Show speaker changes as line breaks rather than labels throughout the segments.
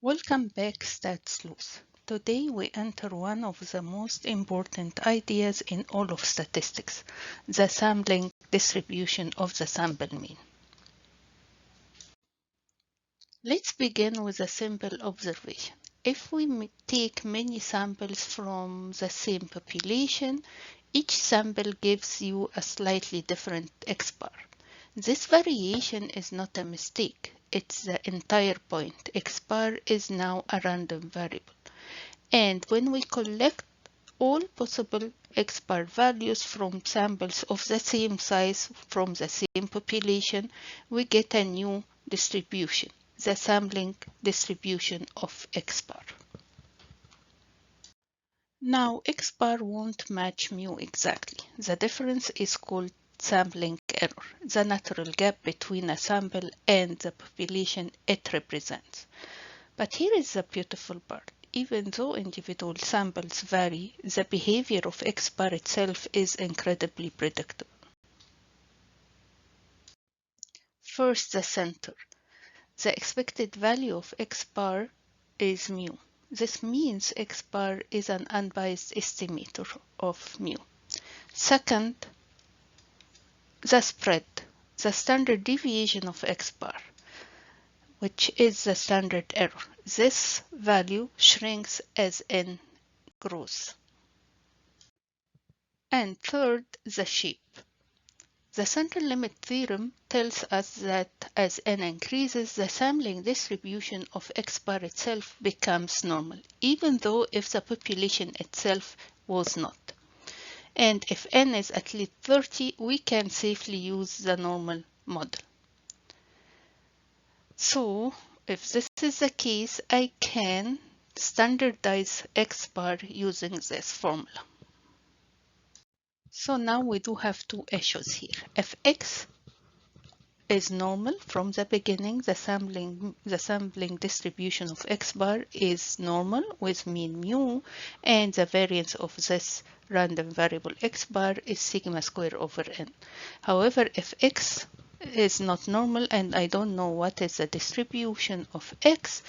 Welcome back, Sleuths. Today we enter one of the most important ideas in all of statistics, the sampling distribution of the sample mean. Let's begin with a simple observation. If we take many samples from the same population, each sample gives you a slightly different X-bar. This variation is not a mistake, it's the entire point. X-bar is now a random variable. And when we collect all possible X-bar values from samples of the same size from the same population, we get a new distribution, the sampling distribution of X-bar. Now, X-bar won't match mu exactly. The difference is called sampling error, the natural gap between a sample and the population it represents. But here is the beautiful part. Even though individual samples vary, the behavior of X-bar itself is incredibly predictable. First, the center. The expected value of X-bar is mu. This means X-bar is an unbiased estimator of mu. Second, the spread, the standard deviation of X-bar, which is the standard error. This value shrinks as n grows. And third, the shape. The Central Limit Theorem tells us that as n increases, the sampling distribution of X-bar itself becomes normal, even though if the population itself was not. And if n is at least 30, we can safely use the normal model. So, if this is the case, I can standardize X-bar using this formula. So now we do have two issues here. If X is normal from the beginning, the sampling distribution of X-bar is normal with mean mu, and the variance of this random variable X-bar is sigma square over n. However, if X is not normal and I don't know what is the distribution of X,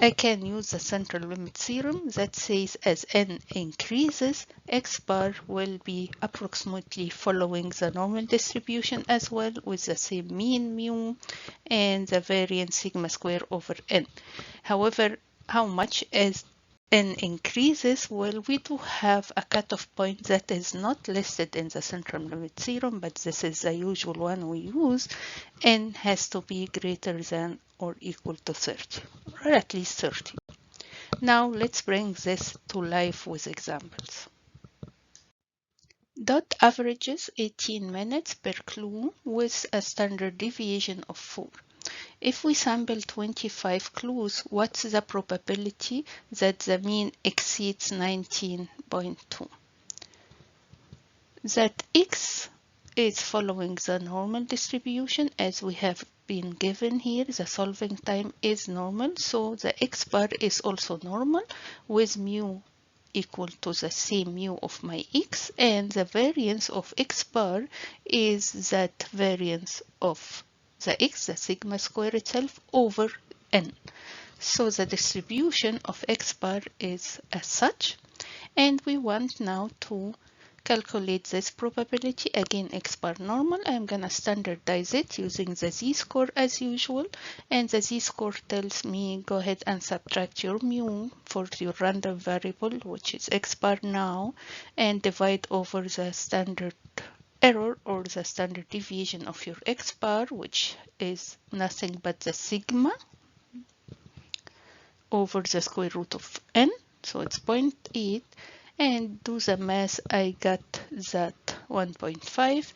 I can use the Central Limit Theorem that says as n increases, X-bar will be approximately following the normal distribution as well, with the same mean mu and the variance sigma square over n. However, how much as n increases? Well, we do have a cutoff point that is not listed in the Central Limit Theorem, but this is the usual one we use. N has to be greater than or equal to 30, or at least 30. Now let's bring this to life with examples. Dot averages 18 minutes per clue with a standard deviation of 4. If we sample 25 clues, what's the probability that the mean exceeds 19.2? That X is following the normal distribution as we have been given here. The solving time is normal, so the X-bar is also normal with mu equal to the same mu of my X, and the variance of X-bar is that variance of the X, the sigma square itself, over n. So the distribution of X-bar is as such, and we want now to calculate this probability. Again, X-bar normal. I'm gonna standardize it using the z-score as usual, and the z-score tells me go ahead and subtract your mu for your random variable, which is X-bar now, and divide over the standard error or the standard deviation of your X-bar, which is nothing but the sigma over the square root of n, so it's 0.8, and do the math. I got that 1.5,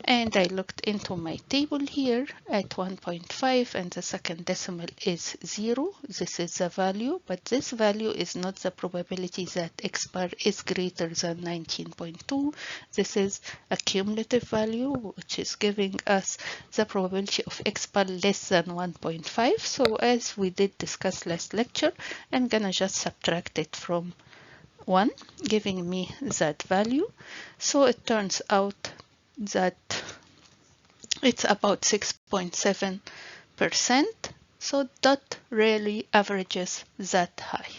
and I looked into my table here at 1.5, and the second decimal is 0. This is the value, but this value is not the probability that X-bar is greater than 19.2. This is a cumulative value, which is giving us the probability of X-bar less than 1.5. So as we did discuss last lecture, I'm gonna just subtract it from 1, giving me that value. So it turns out that it's about 6.7%, So dot rarely averages that high.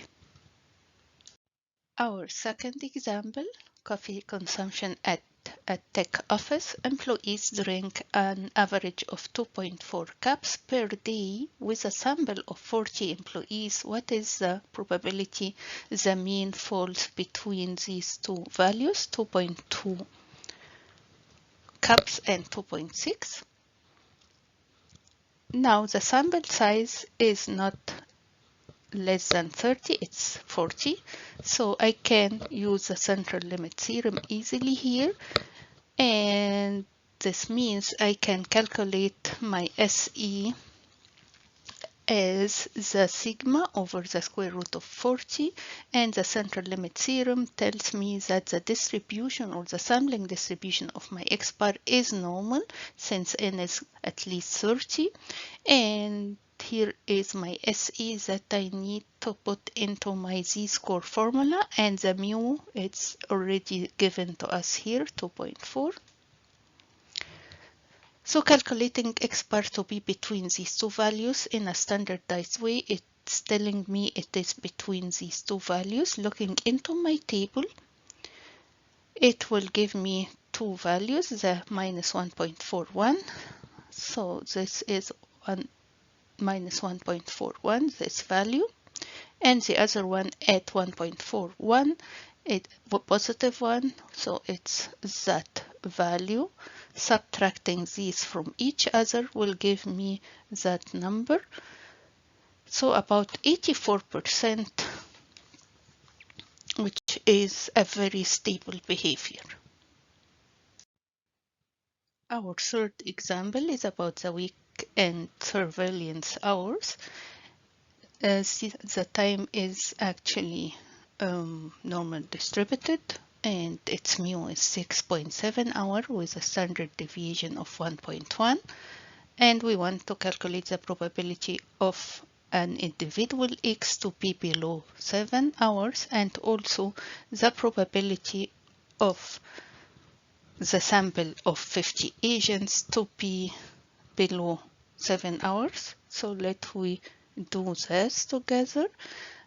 Our second example, coffee consumption at a tech office. Employees drink an average of 2.4 cups per day with a sample of 40 employees. What is the probability the mean falls between these two values, 2.2 cups and 2.6? Now the sample size is not less than 30, it's 40. So I can use the central limit theorem easily here. And this means I can calculate my SE as the sigma over the square root of 40, and the central limit theorem tells me that the distribution or the sampling distribution of my X bar is normal since n is at least 30, and here is my SE that I need to put into my z-score formula, and the mu it's already given to us here, 2.4. So calculating X bar to be between these two values in a standardized way, it's telling me it is between these two values. Looking into my table, it will give me two values, the minus 1.41. So this is minus 1.41, this value, and the other one at 1.41, it positive one, so it's that value. Subtracting these from each other will give me that number. So about 84%, which is a very stable behavior. Our third example is about the weekend surveillance hours. The time is actually normal distributed, and its mu is 6.7 hours with a standard deviation of 1.1, and we want to calculate the probability of an individual X to be below 7 hours and also the probability of the sample of 50 agents to be below 7 hours. So let we do this together.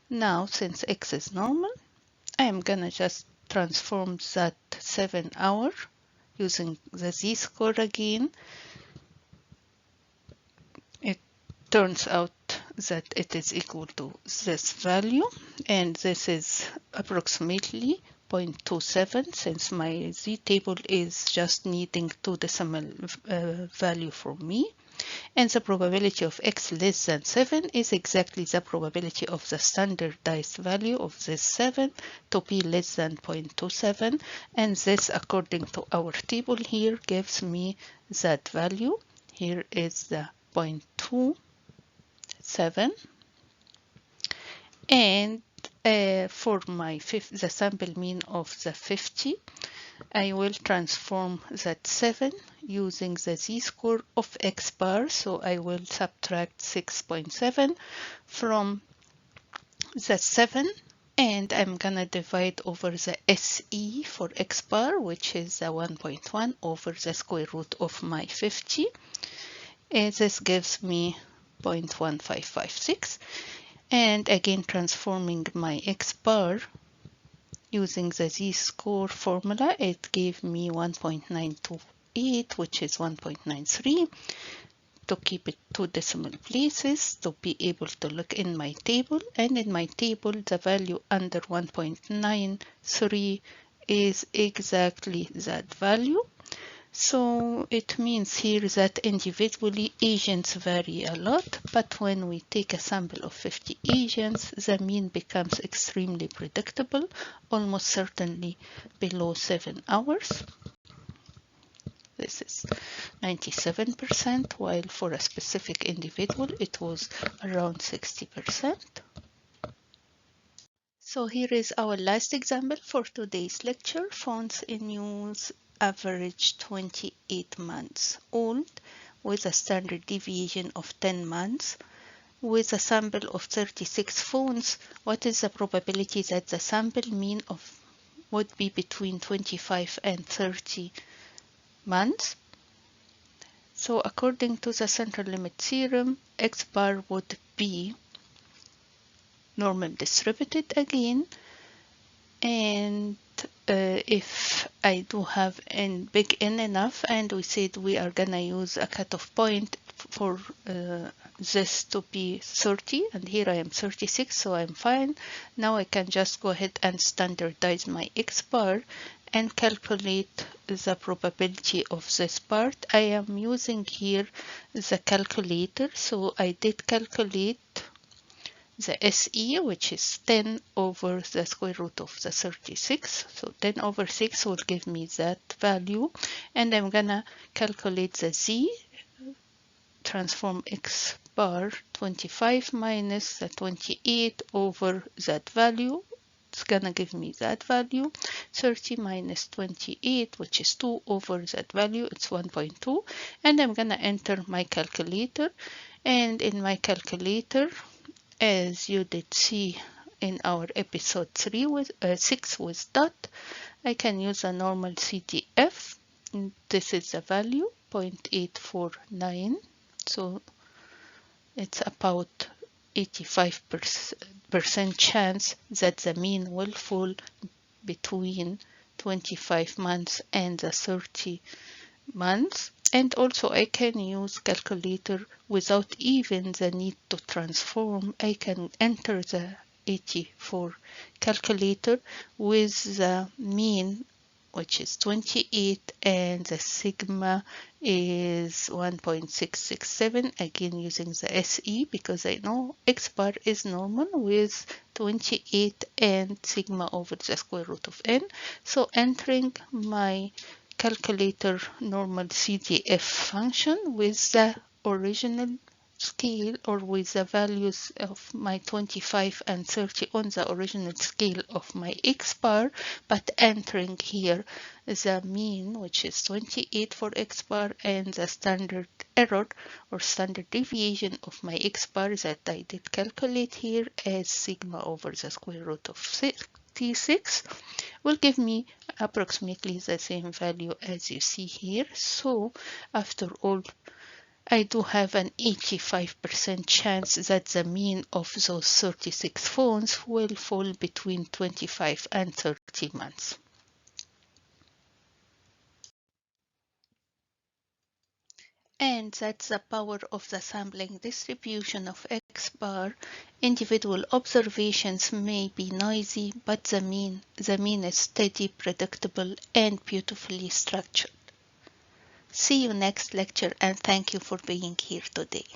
Now, since X is normal, I am gonna just transform that 7 hour using the z-score again. It turns out that it is equal to this value, and this is approximately 0.27 since my z-table is just needing 2 decimal value from me. And the probability of X less than 7 is exactly the probability of the standardized value of this 7 to be less than 0.27. And this, according to our table here, gives me that value. Here is the 0.27. And for my the sample mean of the 50, I will transform that 7 using the z-score of X bar. So I will subtract 6.7 from the 7, and I'm gonna divide over the SE for X bar, which is the 1.1 over the square root of my 50. And this gives me 0.1556. And again, transforming my X bar using the z-score formula, it gave me 1.928, which is 1.93. To keep it 2 decimal places to be able to look in my table, and in my table the value under 1.93 is exactly that value. So it means here that individually agents vary a lot, but when we take a sample of 50 agents, the mean becomes extremely predictable, almost certainly below 7 hours. This is 97%, while for a specific individual it was around 60%. So here is our last example for today's lecture. Fonts in use average 28 months old with a standard deviation of 10 months. With a sample of 36 phones, what is the probability that the sample mean would be between 25 and 30 months? So according to the central limit theorem, X bar would be normal distributed again, and if I do have n big N enough, and we said we are gonna use a cutoff point for this to be 30, and here I am 36, so I'm fine. Now I can just go ahead and standardize my X bar and calculate the probability of this part. I am using here the calculator, so I did calculate the SE, which is 10 over the square root of the 36. So 10 over 6 will give me that value. And I'm gonna calculate the Z, transform X bar 25 minus the 28 over that value. It's gonna give me that value. 30 minus 28, which is 2 over that value, it's 1.2. And I'm gonna enter my calculator. And in my calculator, as you did see in our episode 6 with dot, I can use a normal CDF. This is the value, 0.849. So it's about 85% chance that the mean will fall between 25 months and the 30 months. And also I can use calculator without even the need to transform. I can enter the 84 calculator with the mean, which is 28, and the sigma is 1.667, again using the SE because I know X bar is normal with 28 and sigma over the square root of n. So entering my calculator normal CDF function with the original scale, or with the values of my 25 and 30 on the original scale of my X bar, but entering here the mean, which is 28 for X bar, and the standard error or standard deviation of my X bar that I did calculate here as sigma over the square root of 66 will give me approximately the same value as you see here. So after all, I do have an 85% chance that the mean of those 36 phones will fall between 25 and 30 months. And that's the power of the sampling distribution of X bar. Individual observations may be noisy, but the mean is steady, predictable, and beautifully structured. See you next lecture, and thank you for being here today.